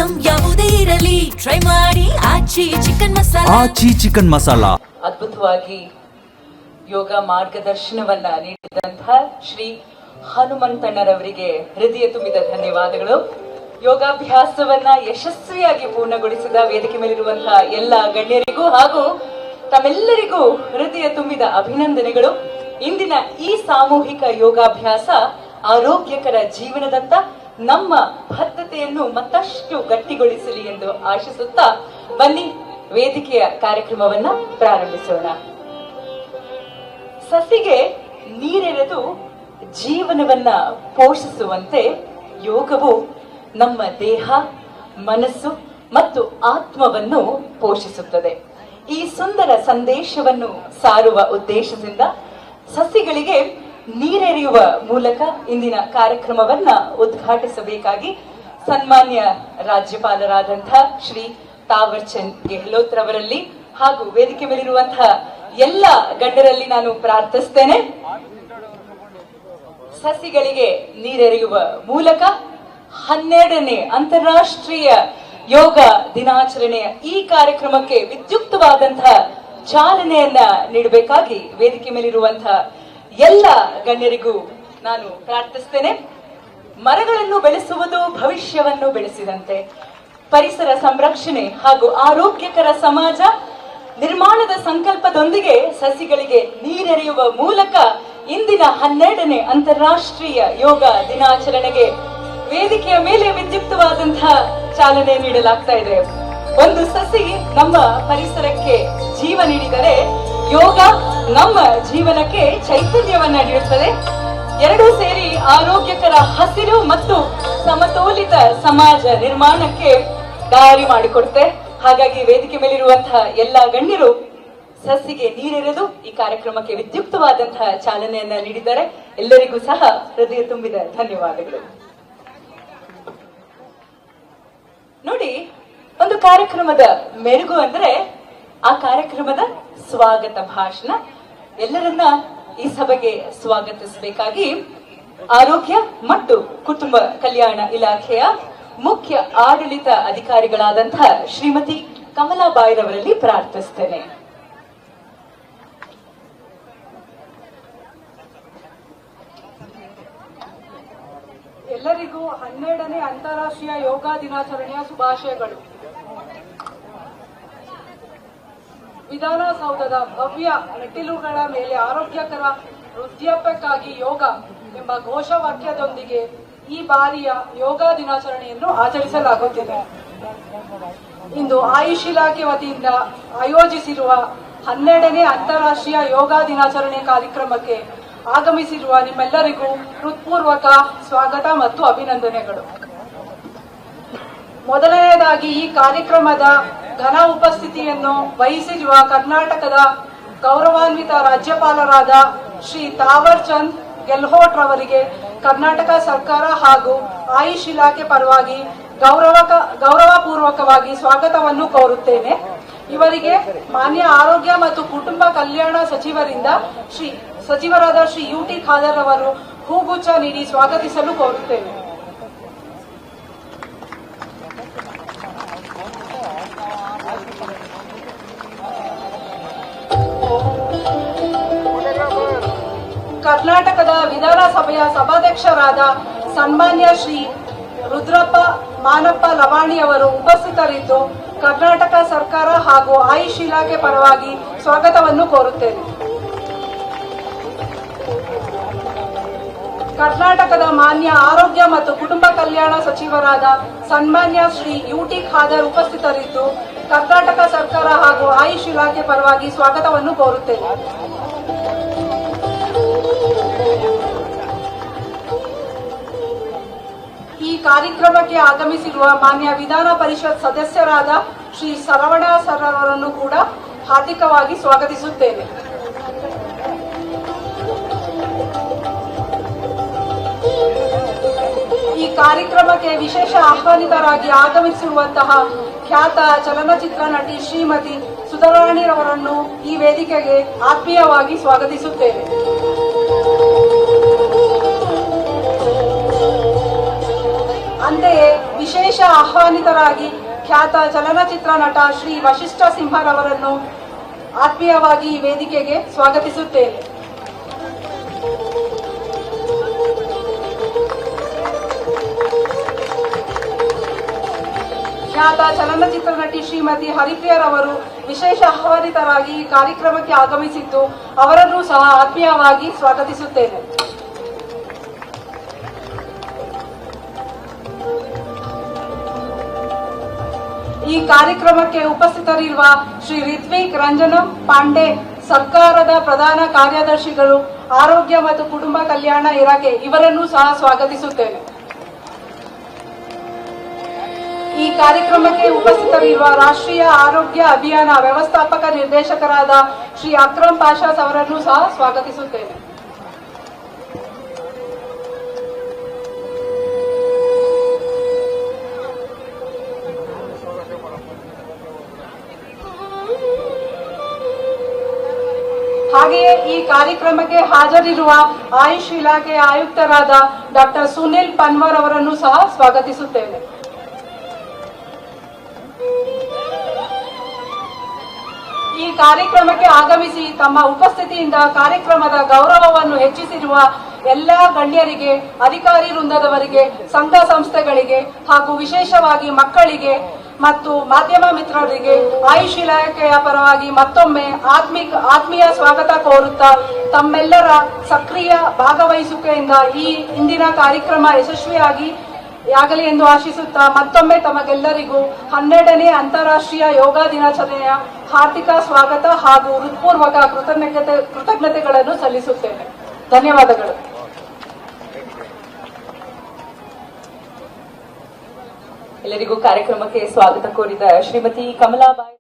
Item ಯಾವುದೇ ಇರಲಿ try ಮಾಡಿ ಆಚಿ ಚಿಕನ್ ಮಸಾಲಾ. ಅದ್ಭುತವಾಗಿ ಯೋಗ ಮಾರ್ಗದರ್ಶನವನ್ನ ನೀಡಿದಂತಹ ಶ್ರೀ ಹನುಮಂತಣ್ಣರವರಿಗೆ ಹೃದಯ ತುಂಬಿದ ಧನ್ಯವಾದಗಳು. ಯೋಗಾಭ್ಯಾಸವನ್ನ ಯಶಸ್ವಿಯಾಗಿ ಪೂರ್ಣಗೊಳಿಸಿದ ವೇದಿಕೆ ಮೇಲಿರುವಂತಹ ಎಲ್ಲ ಗಣ್ಯರಿಗೂ ಹಾಗೂ ತಮ್ಮೆಲ್ಲರಿಗೂ ಹೃದಯ ತುಂಬಿದ ಅಭಿನಂದನೆಗಳು. ಇಂದಿನ ಈ ಸಾಮೂಹಿಕ ಯೋಗಾಭ್ಯಾಸ ಆರೋಗ್ಯಕರ ಜೀವನದತ್ತ ನಮ್ಮ ಬದ್ಧತೆಯನ್ನು ಮತ್ತಷ್ಟು ಗಟ್ಟಿಗೊಳಿಸಲಿ ಎಂದು ಆಶಿಸುತ್ತಾ ಬನ್ನಿ ವೇದಿಕೆಯ ಕಾರ್ಯಕ್ರಮವನ್ನ ಪ್ರಾರಂಭಿಸೋಣ. ಸಸಿಗೆ ನೀರೆರೆದು ಜೀವನವನ್ನ ಪೋಷಿಸುವಂತೆ ಯೋಗವು ನಮ್ಮ ದೇಹ, ಮನಸ್ಸು ಮತ್ತು ಆತ್ಮವನ್ನು ಪೋಷಿಸುತ್ತದೆ. ಈ ಸುಂದರ ಸಂದೇಶವನ್ನು ಸಾರುವ ಉದ್ದೇಶದಿಂದ ಸಸಿಗಳಿಗೆ ನೀರೆರೆಯುವ ಮೂಲಕ ಇಂದಿನ ಕಾರ್ಯಕ್ರಮವನ್ನ ಉದ್ಘಾಟಿಸಬೇಕಾಗಿ ಸನ್ಮಾನ್ಯ ರಾಜ್ಯಪಾಲರಾದಂತಹ ಶ್ರೀ ತಾವರ್ ಚಂದ್ ಗೆಹ್ಲೋಟ್ ರವರಲ್ಲಿ ಹಾಗೂ ವೇದಿಕೆ ಮೇಲಿರುವಂತಹ ಎಲ್ಲ ಗಣ್ಯರಲ್ಲಿ ನಾನು ಪ್ರಾರ್ಥಿಸ್ತೇನೆ. ಸಸಿಗಳಿಗೆ ನೀರೆರೆಯುವ ಮೂಲಕ 12ನೇ ಅಂತಾರಾಷ್ಟ್ರೀಯ ಯೋಗ ದಿನಾಚರಣೆಯ ಈ ಕಾರ್ಯಕ್ರಮಕ್ಕೆ ವಿದ್ಯುಕ್ತವಾದಂತಹ ಚಾಲನೆಯನ್ನ ನೀಡಬೇಕಾಗಿ ವೇದಿಕೆ ಮೇಲಿರುವಂತಹ ಎಲ್ಲ ಗಣ್ಯರಿಗೂ ನಾನು ಪ್ರಾರ್ಥಿಸ್ತೇನೆ. ಮರಗಳನ್ನು ಬೆಳೆಸುವುದು ಭವಿಷ್ಯವನ್ನು ಬೆಳೆಸಿದಂತೆ. ಪರಿಸರ ಸಂರಕ್ಷಣೆ ಹಾಗೂ ಆರೋಗ್ಯಕರ ಸಮಾಜ ನಿರ್ಮಾಣದ ಸಂಕಲ್ಪದೊಂದಿಗೆ ಸಸಿಗಳಿಗೆ ನೀರೆರೆಯುವ ಮೂಲಕ ಇಂದಿನ 12ನೇ ಅಂತಾರಾಷ್ಟ್ರೀಯ ಯೋಗ ದಿನಾಚರಣೆಗೆ ವೇದಿಕೆಯ ಮೇಲೆ ವಿದ್ಯುಕ್ತವಾದಂತಹ ಚಾಲನೆ ನೀಡಲಾಗ್ತಾ ಇದೆ. ಒಂದು ಸಸಿ ನಮ್ಮ ಪರಿಸರಕ್ಕೆ ಜೀವ ನೀಡಿದರೆ ಯೋಗ ನಮ್ಮ ಜೀವನಕ್ಕೆ ಚೈತನ್ಯವನ್ನ ನೀಡುತ್ತದೆ. ಎರಡೂ ಸೇರಿ ಆರೋಗ್ಯಕರ ಹಸಿರು ಮತ್ತು ಸಮತೋಲಿತ ಸಮಾಜ ನಿರ್ಮಾಣಕ್ಕೆ ದಾರಿ ಮಾಡಿಕೊಡುತ್ತೆ. ಹಾಗಾಗಿ ವೇದಿಕೆ ಮೇಲಿರುವಂತಹ ಎಲ್ಲಾ ಗಣ್ಯರು ಸಸಿಗೆ ನೀರೆರೆದು ಈ ಕಾರ್ಯಕ್ರಮಕ್ಕೆ ವಿದ್ಯುಕ್ತವಾದಂತಹ ಚಾಲನೆಯನ್ನ ನೀಡಿದ್ದಾರೆ. ಎಲ್ಲರಿಗೂ ಸಹ ಹೃದಯ ತುಂಬಿದ ಧನ್ಯವಾದಗಳು. ನೋಡಿ, ಒಂದು ಕಾರ್ಯಕ್ರಮದ ಮೆರುಗು ಅಂದ್ರೆ ಆ ಕಾರ್ಯಕ್ರಮದ ಸ್ವಾಗತ ಭಾಷಣ. ಎಲ್ಲರನ್ನ ಈ ಸಭೆಗೆ ಸ್ವಾಗತಿಸಬೇಕಾಗಿ ಆರೋಗ್ಯ ಮತ್ತು ಕುಟುಂಬ ಕಲ್ಯಾಣ ಇಲಾಖೆಯ ಮುಖ್ಯ ಆಡಳಿತ ಅಧಿಕಾರಿಗಳಾದಂತಹ ಶ್ರೀಮತಿ ಕಮಲಾಬಾಯಿರವರಲ್ಲಿ ಪ್ರಾರ್ಥಿಸ್ತೇನೆ. ಎಲ್ಲರಿಗೂ 12ನೇ ಅಂತಾರಾಷ್ಟ್ರೀಯ ಯೋಗ ದಿನಾಚರಣೆಯ ಶುಭಾಶಯಗಳು. ವಿಧಾನಸೌಧದ ಭವ್ಯ ಮೆಟ್ಟಿಲುಗಳ ಮೇಲೆ ಆರೋಗ್ಯಕರ ವೃದ್ಧಾಪ್ಯಕ್ಕಾಗಿ ಯೋಗ ಎಂಬ ಘೋಷವಾಕ್ಯದೊಂದಿಗೆ ಈ ಬಾರಿಯ ಯೋಗ ದಿನಾಚರಣೆಯನ್ನು ಆಚರಿಸಲಾಗುತ್ತಿದೆ. ಇಂದು ಆಯುಷ್ ಇಲಾಖೆ ವತಿಯಿಂದ ಆಯೋಜಿಸಿರುವ 12ನೇ ಅಂತಾರಾಷ್ಟ್ರೀಯ ಯೋಗ ದಿನಾಚರಣೆ ಕಾರ್ಯಕ್ರಮಕ್ಕೆ ಆಗಮಿಸಿರುವ ನಿಮ್ಮೆಲ್ಲರಿಗೂ ಹೃತ್ಪೂರ್ವಕ ಸ್ವಾಗತ ಮತ್ತು ಅಭಿನಂದನೆಗಳು. ಮೊದಲನೆಯದಾಗಿ ಈ ಕಾರ್ಯಕ್ರಮದ ಘನ ಉಪಸ್ಥಿತಿಯನ್ನು ವಹಿಸಿರುವ ಕರ್ನಾಟಕದ ಗೌರವಾನ್ವಿತ ರಾಜ್ಯಪಾಲರಾದ ಶ್ರೀ ತಾವರ್ ಚಂದ್ ಗೆಹ್ಲೋಟ್ ರವರಿಗೆ ಕರ್ನಾಟಕ ಸರ್ಕಾರ ಹಾಗೂ ಆಯುಷ್ ಇಲಾಖೆ ಪರವಾಗಿ ಗೌರವಪೂರ್ವಕವಾಗಿ ಸ್ವಾಗತವನ್ನು ಕೋರುತ್ತೇನೆ. ಇವರಿಗೆ ಮಾನ್ಯ ಆರೋಗ್ಯ ಮತ್ತು ಕುಟುಂಬ ಕಲ್ಯಾಣ ಸಚಿವರಾದ ಶ್ರೀ ಯುಟಿ ಖಾದರ್ ಅವರು ಹೂಗುಚ್ಛ ನೀಡಿ ಸ್ವಾಗತಿಸಲು ಕೋರುತ್ತೇನೆ. ಕರ್ನಾಟಕದ ವಿಧಾನಸಭೆಯ ಸಭಾಧ್ಯಕ್ಷರಾದ ಸನ್ಮಾನ್ಯ ಶ್ರೀ ರುದ್ರಪ್ಪ ಮಾನಪ್ಪ ಲವಾಣಿ ಅವರು ಉಪಸ್ಥಿತರಿದ್ದು ಕರ್ನಾಟಕ ಸರ್ಕಾರ ಹಾಗೂ ಆಯುಷ್ ಇಲಾಖೆ ಪರವಾಗಿ ಸ್ವಾಗತವನ್ನು ಕೋರುತ್ತೇನೆ. ಕರ್ನಾಟಕದ ಮಾನ್ಯ ಆರೋಗ್ಯ ಮತ್ತು ಕುಟುಂಬ ಕಲ್ಯಾಣ ಸಚಿವರಾದ ಸನ್ಮಾನ್ಯ ಶ್ರೀ ಯುಟಿ ಖಾದರ್ ಉಪಸ್ಥಿತರಿದ್ದು ಕರ್ನಾಟಕ ಸರ್ಕಾರ ಹಾಗೂ ಆಯುಷ್ ಇಲಾಖೆ ಪರವಾಗಿ ಸ್ವಾಗತವನ್ನು ಕೋರುತ್ತೇನೆ. ಈ ಕಾರ್ಯಕ್ರಮಕ್ಕೆ ಆಗಮಿಸಿರುವ ಮಾನ್ಯ ವಿಧಾನ ಪರಿಷತ್ ಸದಸ್ಯರಾದ ಶ್ರೀ ಸರವಣ ಸರ್ ಅವರನ್ನು ಕೂಡ ಹಾರ್ದಿಕವಾಗಿ ಸ್ವಾಗತಿಸುತ್ತೇನೆ. ಈ ಕಾರ್ಯಕ್ರಮಕ್ಕೆ ವಿಶೇಷ ಆಹ್ವಾನಿತರಾಗಿ ಆಗಮಿಸಿರುವಂತಹ ಖ್ಯಾತ ಚಲನಚಿತ್ರ ನಟಿ ಶ್ರೀಮತಿ ಸುಧಾರಾಣಿರವರನ್ನು ಈ ವೇದಿಕೆಗೆ ಆತ್ಮೀಯವಾಗಿ ಸ್ವಾಗತಿಸುತ್ತೇನೆ. ಅಂತೆಯೇ ವಿಶೇಷ ಆಹ್ವಾನಿತರಾಗಿ ಖ್ಯಾತ ಚಲನಚಿತ್ರ ನಟ ಶ್ರೀ ವಶಿಷ್ಠ ಸಿಂಹರವರನ್ನು ಆತ್ಮೀಯವಾಗಿ ಈ ವೇದಿಕೆಗೆ ಸ್ವಾಗತಿಸುತ್ತೇನೆ. ಖ್ಯಾತ ಚಲನಚಿತ್ರ ನಟಿ ಶ್ರೀಮತಿ ಹರಿಪ್ರಿಯರವರು ವಿಶೇಷ ಆಹ್ವಾನಿತರಾಗಿ ಈ ಕಾರ್ಯಕ್ರಮಕ್ಕೆ ಆಗಮಿಸಿದ್ದು ಅವರನ್ನು ಸಹ ಆತ್ಮೀಯವಾಗಿ ಸ್ವಾಗತಿಸುತ್ತೇನೆ. ಈ ಕಾರ್ಯಕ್ರಮಕ್ಕೆ ಉಪಸ್ಥಿತರಿರುವ ಶ್ರೀ ರಿತ್ವಿಕ್ ರಂಜನಂ ಪಾಂಡೆ, ಸರ್ಕಾರದ ಪ್ರಧಾನ ಕಾರ್ಯದರ್ಶಿಗಳು, ಆರೋಗ್ಯ ಮತ್ತು ಕುಟುಂಬ ಕಲ್ಯಾಣ ಇಲಾಖೆ ಇವರನ್ನು ಸಹ ಸ್ವಾಗತಿಸುತ್ತೇನೆ. ಈ ಕಾರ್ಯಕ್ರಮಕ್ಕೆ ಉಪಸ್ಥಿತರಿರುವ ರಾಷ್ಟ್ರೀಯ ಆರೋಗ್ಯ ಅಭಿಯಾನ ವ್ಯವಸ್ಥಾಪಕ ನಿರ್ದೇಶಕರಾದ ಶ್ರೀ ಅಕ್ರಮ್ ಪಾಷಾಸ್ ಅವರನ್ನು ಸಹ ಸ್ವಾಗತಿಸುತ್ತೇನೆ. ಹಾಗೆಯೇ ಈ ಕಾರ್ಯಕ್ರಮಕ್ಕೆ ಹಾಜರಿರುವ ಆಯುಷ್ ಇಲಾಖೆಯ ಆಯುಕ್ತರಾದ ಡಾಕ್ಟರ್ ಸುನಿಲ್ ಪನ್ವರ್ ಅವರನ್ನು ಸಹ ಸ್ವಾಗತಿಸುತ್ತೇನೆ. ಈ ಕಾರ್ಯಕ್ರಮಕ್ಕೆ ಆಗಮಿಸಿ ತಮ್ಮ ಉಪಸ್ಥಿತಿಯಿಂದ ಕಾರ್ಯಕ್ರಮದ ಗೌರವವನ್ನು ಹೆಚ್ಚಿಸಿರುವ ಎಲ್ಲಾ ಗಣ್ಯರಿಗೆ, ಅಧಿಕಾರಿ ವೃಂದದವರಿಗೆ, ಸಂಘ ಸಂಸ್ಥೆಗಳಿಗೆ ಹಾಗೂ ವಿಶೇಷವಾಗಿ ಮಕ್ಕಳಿಗೆ ಮತ್ತು ಮಾಧ್ಯಮ ಮಿತ್ರರಿಗೆ ಆಯುಷ್ ಇಲಾಖೆಯ ಪರವಾಗಿ ಮತ್ತೊಮ್ಮೆ ಆತ್ಮೀಯ ಸ್ವಾಗತ ಕೋರುತ್ತಾ ತಮ್ಮೆಲ್ಲರ ಸಕ್ರಿಯ ಭಾಗವಹಿಸುವಿಕೆಯಿಂದ ಈ ಇಂದಿನ ಕಾರ್ಯಕ್ರಮ ಯಶಸ್ವಿಯಾಗಲಿ ಎಂದು ಆಶಿಸುತ್ತಾ ಮತ್ತೊಮ್ಮೆ ತಮಗೆಲ್ಲರಿಗೂ 12ನೇ ಅಂತಾರಾಷ್ಟ್ರೀಯ ಯೋಗ ದಿನಾಚರಣೆಯ ಹಾರ್ದಿಕ ಸ್ವಾಗತ ಹಾಗೂ ಹೃತ್ಪೂರ್ವಕ ಕೃತಜ್ಞತೆಗಳನ್ನು ಸಲ್ಲಿಸುತ್ತೇನೆ. ಧನ್ಯವಾದಗಳು. ಎಲ್ಲರಿಗೂ ಕಾರ್ಯಕ್ರಮಕ್ಕೆ ಸ್ವಾಗತ ಕೋರಿದ ಶ್ರೀಮತಿ ಕಮಲಾಬಾಯಿ